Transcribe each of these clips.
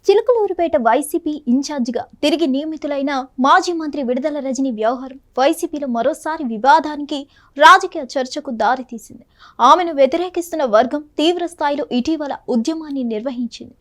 Chilakaluripet YCP ఇన్ఛార్జిగా తిరిగి నియమితులైన మాజీ మంత్రి విడుదల రజని వ్యవహారం వైసీపీలో మరోసారి వివాదానికి, రాజకీయ చర్చకు దారితీసింది. ఆమెను వ్యతిరేకిస్తున్న వర్గం తీవ్ర స్థాయిలో ఇటీవల ఉద్యమాన్ని నిర్వహించింది.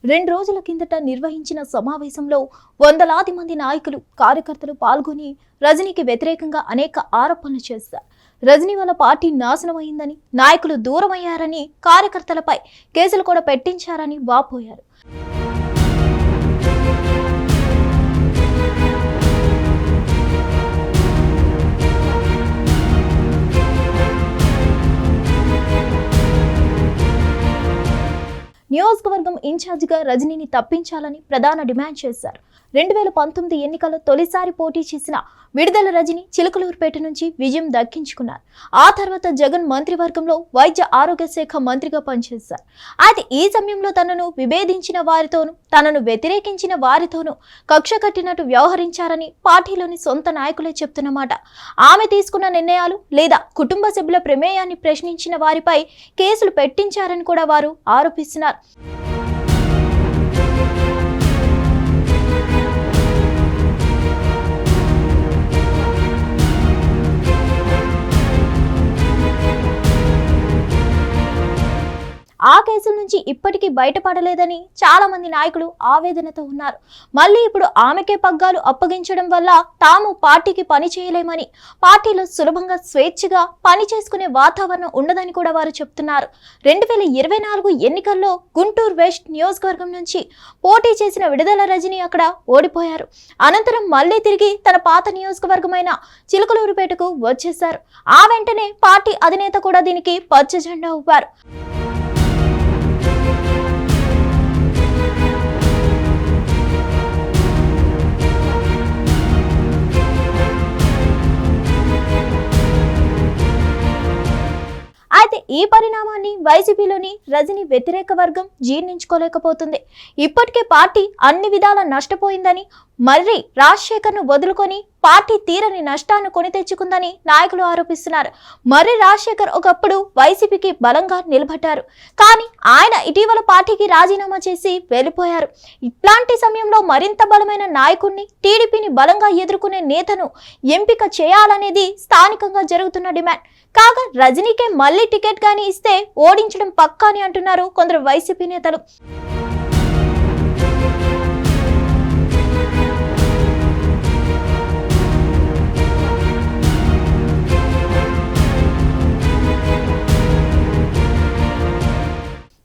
రెండు రోజుల కిందట నిర్వహించిన సమావేశంలో వందలాది మంది నాయకులు, కార్యకర్తలు పాల్గొని రజనీకి వ్యతిరేకంగా అనేక ఆరోపణలు చేశారు. రజనీ వల్ల పార్టీ నాశనమైందని, నాయకులు దూరమయ్యారని, కార్యకర్తలపై కేసులు కూడా పెట్టించారని వాపోయారు. నియోజకవర్గం ఇన్ఛార్జిగా రజనీని తప్పించాలని ప్రధాన డిమాండ్ చేశారు. 2019 ఎన్నికల్లో తొలిసారి పోటీ చేసిన విడుదల రజని చిలుకలూరుపేట నుంచి విజయం దక్కించుకున్నారు. ఆ తర్వాత జగన్ మంత్రివర్గంలో వైద్య ఆరోగ్య శాఖ మంత్రిగా పనిచేశారు. అయితే ఈ సమయంలో తనను విభేదించిన వారితోనూ, తనను వ్యతిరేకించిన వారితోనూ కక్ష కట్టినట్టు వ్యవహరించారని పార్టీలోని సొంత నాయకులే చెప్తున్నమాట. ఆమె తీసుకున్న నిర్ణయాలు లేదా కుటుంబ సభ్యుల ప్రమేయాన్ని ప్రశ్నించిన వారిపై కేసులు పెట్టించారని కూడా వారు ఆరోపిస్తున్నారు. ఆ కేసుల నుంచి ఇప్పటికీ బయటపడలేదని చాలా మంది నాయకులు ఆవేదనతో ఉన్నారు. మళ్ళీ ఇప్పుడు ఆమెకే పగ్గాలు అప్పగించడం వల్ల తాము పార్టీకి పని చేయలేమని, పార్టీలో సులభంగా స్వేచ్ఛగా పని చేసుకునే వాతావరణం ఉండదని కూడా వారు చెప్తున్నారు. 2024 ఎన్నికల్లో గుంటూరు వెస్ట్ నియోజకవర్గం నుంచి పోటీ చేసిన విడుదల రజని అక్కడ ఓడిపోయారు. అనంతరం మళ్ళీ తిరిగి తన పాత నియోజకవర్గమైన చిలుకలూరుపేటకు వచ్చేశారు. ఆ వెంటనే పార్టీ అధినేత కూడా దీనికి పచ్చ జెండా ఊపారు. అయితే ఈ పరిణామాన్ని వైసీపీలోని రజనీ వ్యతిరేక వర్గం జీర్ణించుకోలేకపోతుంది. ఇప్పటికే పార్టీ అన్ని విధాలా నష్టపోయిందని, మర్రి రాజశేఖర్ను వదులుకొని పార్టీ తీరని నష్టాన్ని కొని తెచ్చుకుందని నాయకులు ఆరోపిస్తున్నారు. మర్రి రాజశేఖర్ ఒకప్పుడు వైసీపీకి బలంగా నిలబడ్డారు. కానీ ఆయన ఇటీవల పార్టీకి రాజీనామా చేసి వెళ్ళిపోయారు. ఇట్లాంటి సమయంలో మరింత బలమైన నాయకుడిని, టీడీపీని బలంగా ఎదుర్కొనే నేతను ఎంపిక చేయాలనేది స్థానికంగా జరుగుతున్న డిమాండ్. కాగా రజనీకే మళ్లీ టికెట్ గాని ఇస్తే ఓడించడం పక్కా అని అంటున్నారు కొందరు వైసీపీ నేతలు.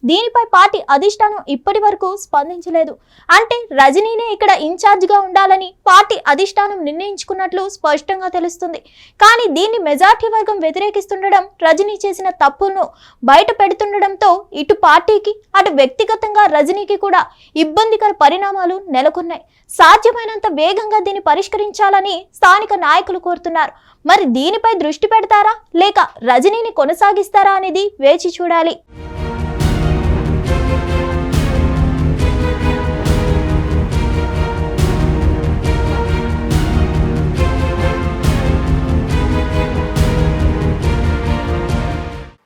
దీనిపై పార్టీ అధిష్టానం ఇప్పటి వరకు స్పందించలేదు. అంటే రజనీనే ఇక్కడ ఇన్ఛార్జిగా ఉండాలని పార్టీ అధిష్టానం నిర్ణయించుకున్నట్లు స్పష్టంగా తెలుస్తుంది. కానీ దీన్ని మెజార్టీ వర్గం వ్యతిరేకిస్తుండడం, రజనీ చేసిన తప్పులను బయట పెడుతుండడంతో ఇటు పార్టీకి, అటు వ్యక్తిగతంగా రజనీకి కూడా ఇబ్బందికర పరిణామాలు నెలకొన్నాయి. సాధ్యమైనంత వేగంగా దీన్ని పరిష్కరించాలని స్థానిక నాయకులు కోరుతున్నారు. మరి దీనిపై దృష్టి పెడతారా, లేక రజనీని కొనసాగిస్తారా అనేది వేచి చూడాలి.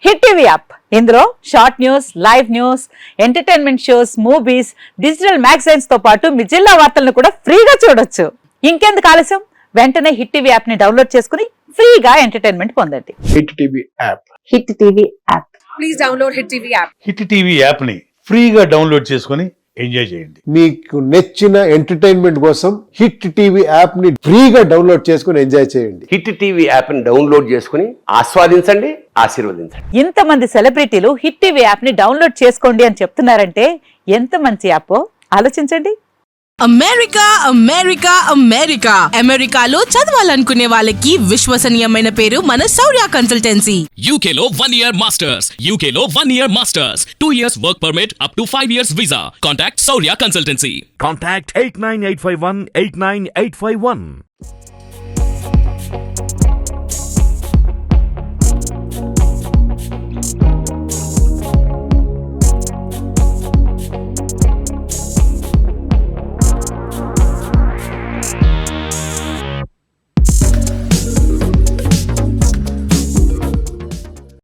హిట్ టీవీ యాప్, ఇందులో short news, live news, entertainment shows, movies, digital magazines తో పాటు మీ జిల్లా వార్తలను కూడా ఫ్రీగా చూడొచ్చు. ఇంకెందుకు ఆలస్యం, వెంటనే హిట్ టీవీ యాప్ ని డౌన్లోడ్ చేసుకుని ఫ్రీగా ఎంటర్టైన్మెంట్ పొందండి. Hit TV app, hit TV app, please download hit TV app. Hit TV app ని ఫ్రీగా డౌన్లోడ్ చేసుకుని ఎంజాయ్ చేయండి. మీకు నచ్చిన ఎంటర్టైన్మెంట్ కోసం హిట్ టీవీ యాప్ ని ఫ్రీగా డౌన్లోడ్ చేసుకుని ఎంజాయ్ చేయండి. హిట్ టీవీ యాప్ ని డౌన్లోడ్ చేసుకుని ఆస్వాదించండి, ఆశీర్వదించండి. ఇంతమంది సెలబ్రిటీలు హిట్ టీవీ యాప్ ని డౌన్లోడ్ చేసుకోండి అని చెప్తున్నారంటే ఎంత మంచి యాప్ ఆలోచించండి. అమెరికా అమెరికా అమెరికా అమెరికాలో చదవాలనుకునే వాళ్ళకి విశ్వసనీయమైన పేరు మన శౌర్య కన్సల్టెన్సీ. UK లో 1 year masters, UK లో 1 year masters, 2 years work permit up to 5 years visa. Contact Saurya Consultancy. Contact 89851 89851.